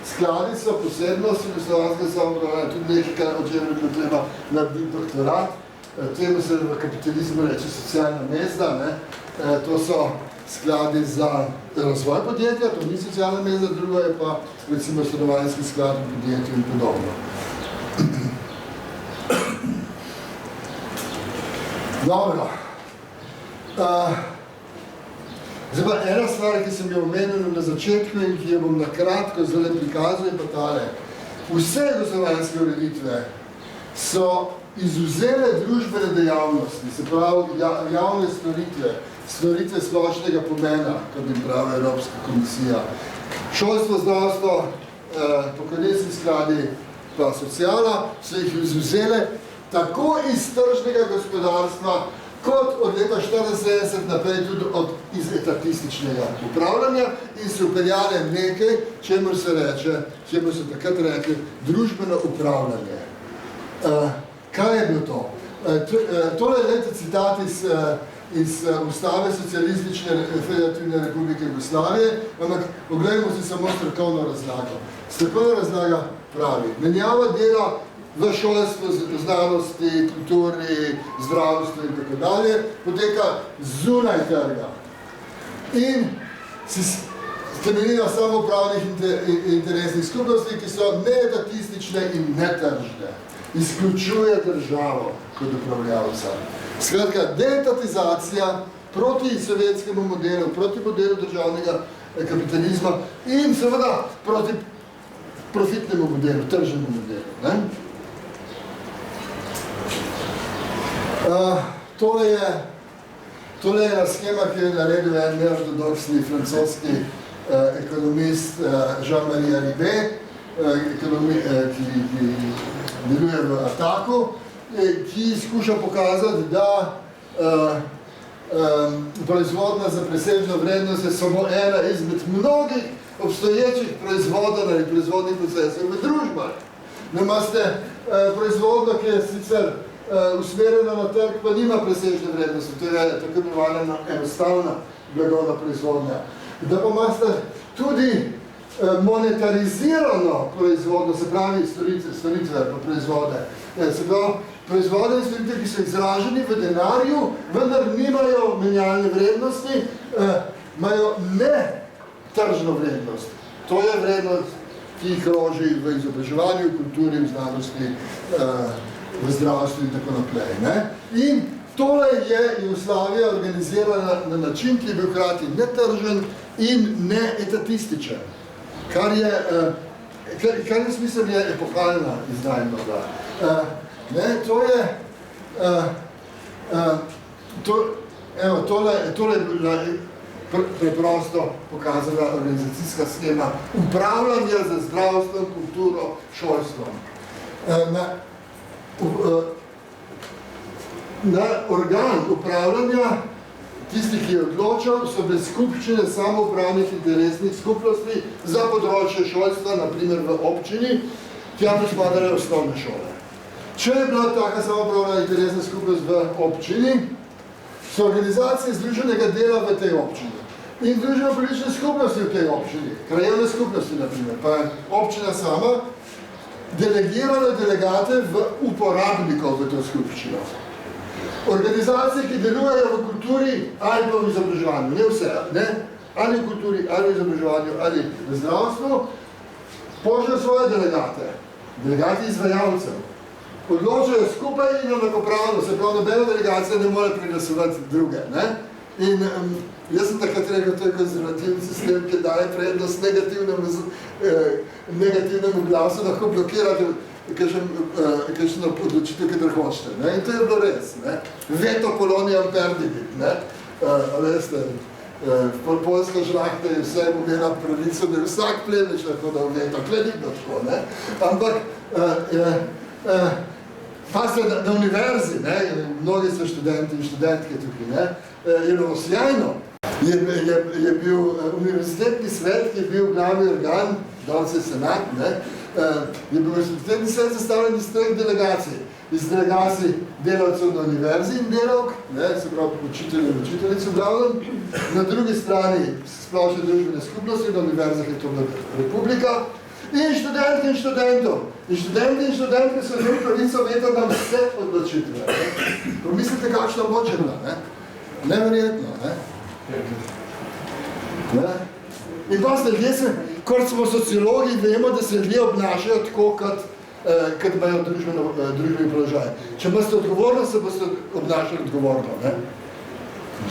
Skladi so posebnost jugoslovanskega samoupravljanja, tudi nekaj, o čem je bilo treba narediti doktorat. Temu se v kapitalizmu reče socialna mezda, ne? To so skladi za razvoj podjetja, to ni socialna mezda, drugo je pa recimo stanovanjski sklad v podjetju in podobno. Dobro. Zdaj pa ena stvar, ki sem jo omenil na začetku in ki jo bom nakratko zdaj prikazal, je pa tale. Vse jugoslovanske ureditve so izvzele družbene dejavnosti, se pravi javne storitve splošnega pomena, kot bi pravi Evropska komisija. Šolstvo, zdravstvo, pokojninski skladi pa sociala so jih izvzele tako iz tržnega gospodarstva, kot od leta 1974 naprej tudi iz etatističnega upravljanja in se upeljale nekaj, čemu se takrat rekli, družbeno upravljanje. Kaj je bilo to? Tole je citat iz Ustave Socialistične Federativne Republike Jugoslavije, ampak pogledajmo si samo strokovno razlago. Strokovna razlaga pravi, menjava dela v šolstvu, znanosti, kulturi, zdravstvu in tako dalje, poteka zunaj trga. In temelji na samoupravnih interesnih skupnosti, ki so neetatistične in netržne. Izključuje državo kot upravljavca. Skratka, deetatizacija proti sovjetskemu modelu, proti modelu državnega kapitalizma in seveda proti profitnemu modelu, tržnemu modelu. Ne? Tole je ena schema, ki je naredil en neortodoksni francoski ekonomist Jean-Marie Ribet, ki deluje v Ataku, ki skuša pokazati, da proizvodna za presežno vrednost je samo ena izmed mnogih obstoječih proizvodov ali proizvodnih procesov v družbah. Imate proizvodno, ki je sicer usmerjena na trg, pa nima presežne vrednosti, to je tako imenovana enostavna blagovna proizvodnja. Da pa imate tudi monetarizirano proizvodno, se pravi storitve pa proizvode. Se pravi, proizvode in storitve, ki so izraženi v denarju, vendar nimajo menjalne vrednosti, imajo ne tržno vrednost. To je vrednost, ki jih kroži v izobraževanju, v kulturi, v znanosti, v zdravstvu in tako naprej. Ne? In tole je Jugoslavija organizirana na način, ki je bil hkrati netržen in neetatističen. Kar je smisel je epohalna izdajnost. Tole je bila preprosto pokazana organizacijska schema upravljanja za zdravstvom, kulturo, šolstvom. Na organ upravljanja, tisti, ki je odločal, so bile skupščine samoupravnih interesnih skupnosti za področje šolstva, naprimer v občini, kjer spadajo osnovne šole. Če je bila taka samoupravna interesna skupnost v občini, so organizacije združenega dela v tej občini in združene politične skupnosti v tej občini, krajevne skupnosti, naprimer, pa je občina sama delegirala delegate v uporabnikov v to skupščino. Organizacije, ki delujejo v kulturi ali pa v izobraževanju, ne vse, ne? Ali v kulturi, ali v izobraževanju, ali v zdravstvu, pošljajo svoje delegate, delegati izvajalcev. Odločajo skupaj in enakopravno, se pravi, nobena delegacija ne more preglasovati druge. Ne? In jaz sem takrat rekel, to je konzervativni sistem, ki daje prednost negativnemu glasu, lahko blokirate kakšno odločitev, katero hočete. Ne? In to je bilo res. Ne? Veto Poloniam perdibit. Veste, polska žlahta je vse imela pravico, da je vsak plemeč lahko dal veto. Tle ni bilo tako. Ne? Ampak pasite na univerzi, ne? Mnogi so študenti in študentke tukaj, ne? Je bilo osjajno. Je bil univerzitetni svet, ki je bil glavni organ, danes je senat, ne? Je bil univerzitetni svet sestavljen iz 3 delegacij. Iz delegacij delavcev na univerzi in delavk, ne? Se pravi učitelji in učiteljic v glavnem. Na drugi strani splošne družbene skupnosti, na univerzah je to bila republika. In študentke in študentov. In študenti in študentke so imeli pravico veto na vse odločitve. Pomislite, kakšna moč je bila, ne? Neverjetno, ne? In pa se ljudje se, kot smo sociologi, vemo, da se ljudje obnašajo tako, kot imajo družbeni položaj. Če imate odgovornost, se boste obnašali odgovorno, ne?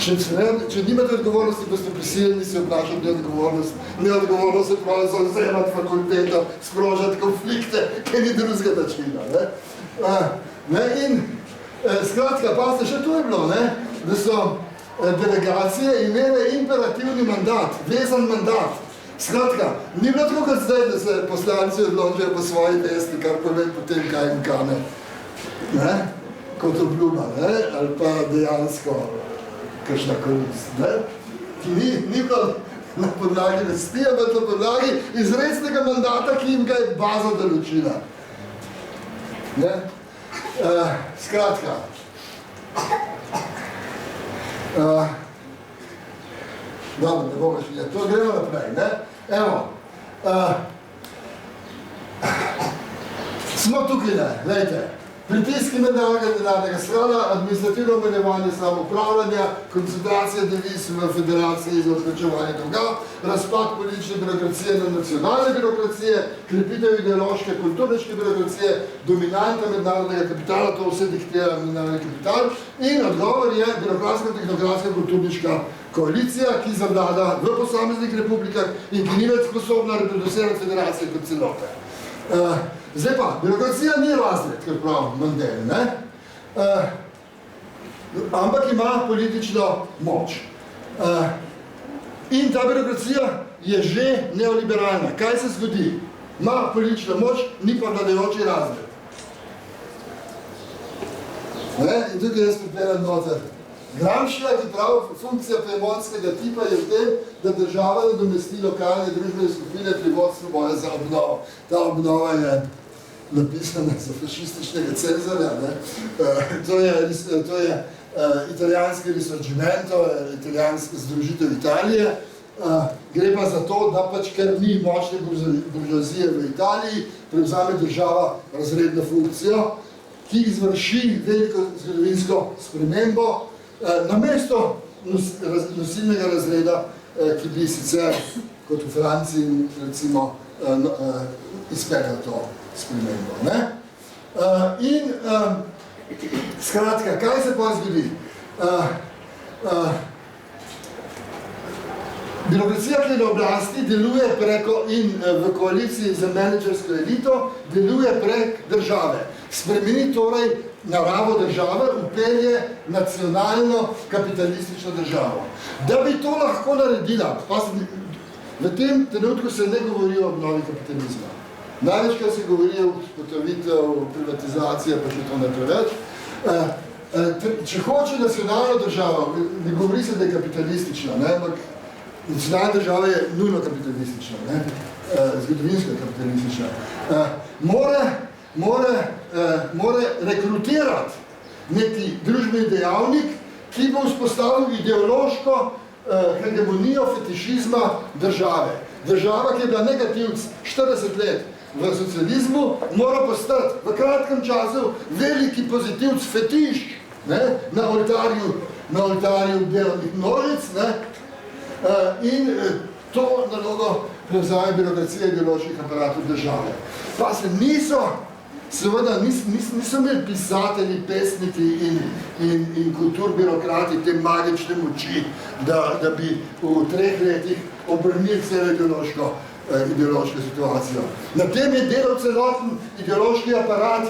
Če nimate odgovornosti, boste prisiljeni se obnašati neodgovornost. Neodgovornost se pravi zavzemati fakulteto, sprožati konflikte, ki ni drugega načina. In skratka, pa ste še to je bilo, ne? Da so delegacije imele imperativni mandat, vezan mandat. Skratka, ni bilo tako kot zdaj, da se poslanci odločijo po svoji vesti, kar povem potem kaj in kane. Kot obljuba, ali pa dejansko kakšna korist, ki ni bilo na podlagi vesti, ampak na podlagi izrecnega mandata, ki jim ga je baza določila. Skratka, dobro, ne bomo šli, to gremo naprej, ne? Evo, Smo tukaj, glejte. Pritiski mednarodnega denarnega sklada, administrativno omeljevanje samoupravljanja, koncentracija deviz v federaciji za odplačevanje dolga, razpad politične birokracije na nacionalne birokracije, krepitev ideološke, kulturniške birokracije, dominanta mednarodnega kapitala, to vse diktira mednarodni kapital, in odgovor je birokratska, tehnokratska, kulturniška koalicija, ki zavlada v posameznih republikah in ki ni več sposobna reproducirati federacije kot celote. Zdaj pa, birokracija ni razred, kar pravi Mandel, ne? Ampak ima politično moč. In ta birokracija je že neoliberalna. Kaj se zgodi? Ima politično moč, ni pa vladajoči razred. In tukaj jaz priperam noter. Gramscija, ki pravi, funkcija premonskega tipa je v tem, da država nadomesti lokalne družbene skupine pri vodstvu boja za obnovo. Ta obnova je napisana za fašističnega cenzorja. To je italijanski risorgimento, italijanska združitev Italije. Gre pa za to, da pač, ker ni močne buržoazije v Italiji, prevzame država razredno funkcijo, ki izvrši veliko zgodovinsko spremembo, namesto nosilnega razreda, ki bi sicer, kot v Franciji, recimo, izpeljal to spremembo. In, skratka, kaj se pa zgodi? Birokracija, ki je na oblasti, deluje preko in v koaliciji za menedžersko elito, deluje prek države. Spremeni torej naravo države, upelje nacionalno kapitalistično državo. Da bi to lahko naredila, pa v tem trenutku se ne govori o obnovi kapitalizma. Največkrat se govori o vzpostavitev, privatizacije, pa še to ne preveč. Če hoče nacionalna država, ne govori se, da je kapitalistična, ampak nacionalna država je nujno kapitalistična, zgodovinsko kapitalistična. More rekrutirati neki družbeni dejavnik, ki bo vzpostavil ideološko hegemonijo fetišizma države. Država, ki je bila negativc 40 let v socializmu, mora postati v kratkem času veliki pozitivc fetiš na oltarju delovnih množic, in to nalogo prevzame birokracija ideoloških aparatov države. Pa se seveda niso imeli pisatelji, pesniki in kulturbirokrati te magične moči, da bi v 3 letih obrnili celo ideološko situacijo. Na tem je delal celoten ideološki aparat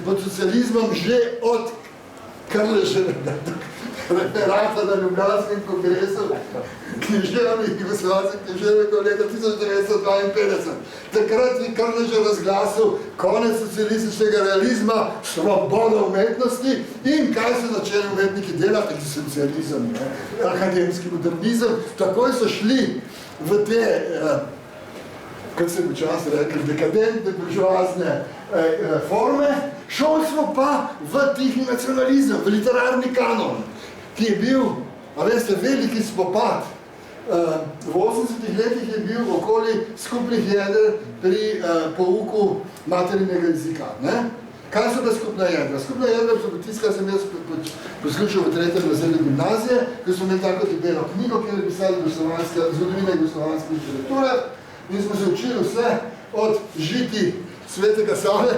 pod socializmom že od Krleževega referata na Ljubljanskem kongresu književnih jugoslovanskih književnikov leta 1952. Takrat je Krležev razglasil konec socialističnega realizma, svobodo umetnosti in kaj so začeli umetniki delati? Socializem, akademski modernizem. Takoj so šli v te, kot se včasih rekli, dekadentne, buržoazne forme, šolstvo pa v tihi nacionalizem, v literarni kanon, ki je bil, veliki spopad. V 80-ih letih je bil okoli skupnih jeder pri pouku materinega jezika. Kaj so bila skupna jedra? Skupna jedra so potiskala, sem jaz poslušal v 3. razredu gimnazije, ko smo imeli tako debelo knjigo, kjer je pisali zgodovina jugoslovanske literature, in smo se učili vse od žiti Svetega Save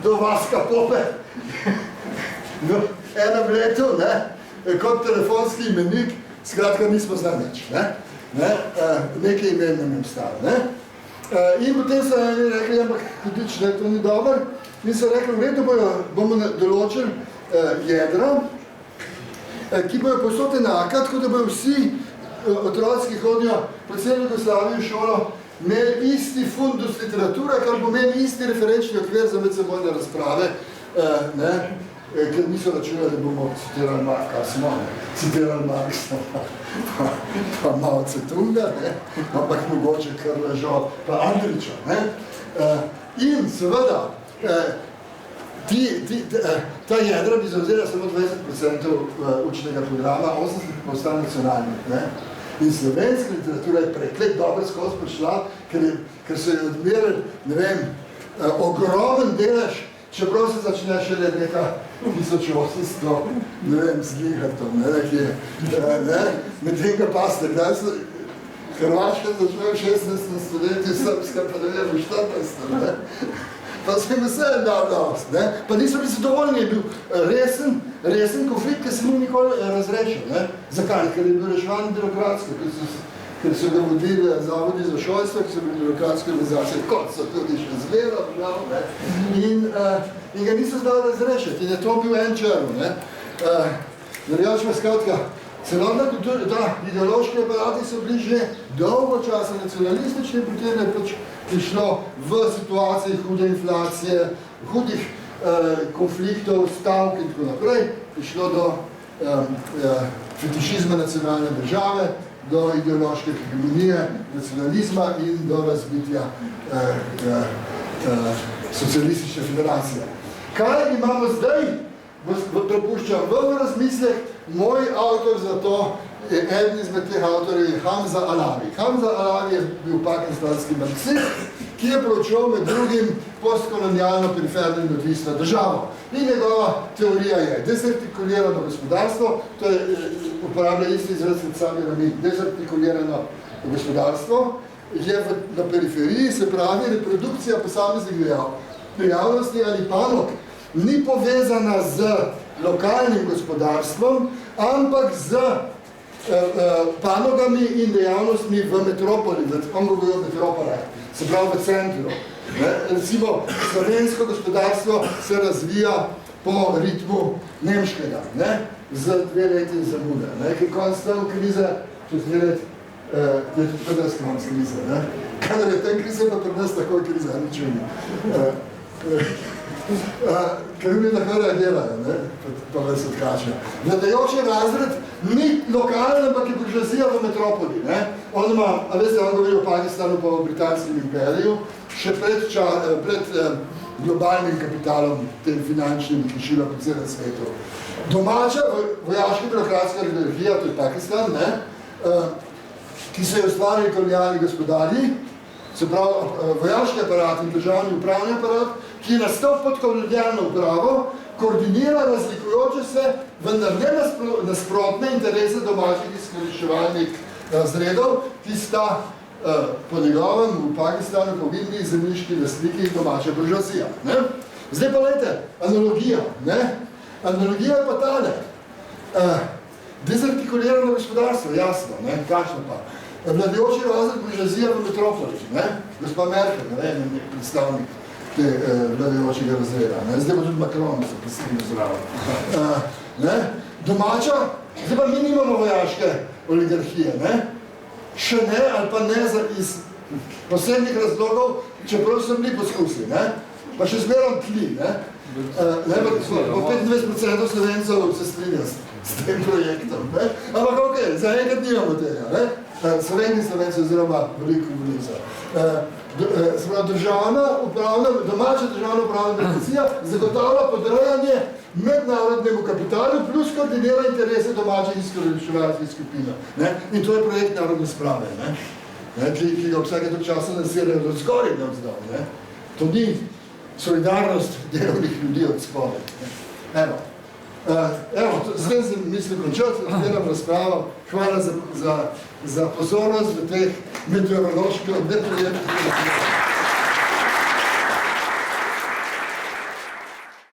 do Vaska Pope v enem letu, kot telefonski imenik, skratka nismo znali nič. Nekaj imen nam je obstalo. In potem so eni rekli, ampak hudič, to ni dober. In so rekli, v redu bomo določili jedra, ki bojo posod enaka, tako da bojo vsi otroci, ki hodijo po celo Jugoslavijo v šolo, imeli isti fundus literature, kar pomeni isti referenčni okvir za medsebojne razprave, ker niso računali, da bomo citirali Marxa, pa Mao Tse-tunga, ampak mogoče Krležo, pa Andriča. In seveda, ta jedra bi zavzela samo 20% učnega programa, 80% postal nacionalnih. In slovenska literatura je preklet dobro skozi prišla, ker so jo odmerili, ne vem, ogromen delež, čeprav se začne šele neka 1800, ne vem, zlihatom, nekje, medtem ga paste, kdaj so Hrvaška začne v 16. stoletju, Srpska pa ne vem, v 14. ne? Pa so jim vse dal dost, ne? Pa niso bili zadovoljni, je bil resen konflikt, ki se ni nikoli razrešil, ne? Zakaj? Ker je bil reševan birokratsko, ker so ga vodili zavodi za šolstvo, ki so bili birokratske organizacije, kot so tudi še zgleda, ne? In ga niso zdali razrešiti in je to bil en črv, ne? Verjač me skratka, celotna kultura, da, ideološki aparati so bili že dolgo časa nacionalistični, potem je pač prišlo v situaciji hude inflacije, hudih konfliktov, stavk in tako naprej, prišlo do fetišizma nacionalne države, do ideološke hegemonije, nacionalizma in do razbitja socialistične federacije. Kaj imamo zdaj? Prepuščam v razmislek, moj avtor za to je eden izmed teh avtorjev je Hamza Alavi. Hamza Alavi je bil pakistanski marksist, ki je proučeval med drugim postkolonialno periferno in odvisno državo. In njegova teorija je dezartikulirano gospodarstvo, to je uporablja isti izraz kot sami rami, dezartikulirano gospodarstvo je na periferiji, se pravi reprodukcija posameznih dejavnosti ali panog, ni povezana z lokalnim gospodarstvom, ampak z panogami in dejavnostmi v metropoli, on govorijo metropole, se pravi v centru. Recimo, slovensko gospodarstvo se razvija po ritmu nemškega, z 2 leti zamude. Ki konc tam krize, čez 2 let, je tudi pri nas konc krize. Kadar je tem krize, pa pri nas takoj kriza, nič vini. Ker mi tako reagirajo, pa vas odkačajo. Vladajoči razred ni lokalno, ampak je buržoazija v metropoli. On ima, a veste, on govori o Pakistanu pa o britanskem imperiju, še pred globalnim kapitalom, tem finančnim, ki šila po celem svetu. Domača vojaška birokratska oligarhija, to je Pakistan, ki so jo ustvarili kolonialni gospodarji, se pravi vojaški aparat in državni upravni aparat, ki je nastal pod kolonialno upravo, koordinira razlikujoče se, vendar ne nasprotne interese domačih izkoriščevalnih razredov, ki sta po njegovem v Pakistanu po vidnih zemljiški lastniki domača buržoazija. Zdaj pa lejte, analogija. Analogija je pa tale. Dezartikulirano gospodarstvo, jasno, kakšno pa. Vladajoči razred buržoazija v metropoli, gospa Merkel, nek predstavnik te vladajočega razreda. Zdaj pa tudi Macron se posebno zraven. Domača, zdaj pa mi nimamo vojaške oligarhije, še ne ali pa ne iz posebnih razlogov, čeprav so bili poskusi, pa še zmeram tli, po 25% Slovencev se strinja s tem projektom, ampak ok, zaenkrat nimamo tega, Slovenci oziroma veliko volica. Domača državna upravna demokracija zagotavlja podrejanje mednarodnemu kapitalu plus koordinira interese domačih izkoriščevalskih skupin. In to je projekt narodne sprave, ki ga vsake tog časa nasirajo od zgoraj in od zdaj. To ni solidarnost delovnih ljudi od spodaj. Evo, zdaj sem mislim končati, delam razpravo. Hvala za pozornost v teh meteorološko neprijetnih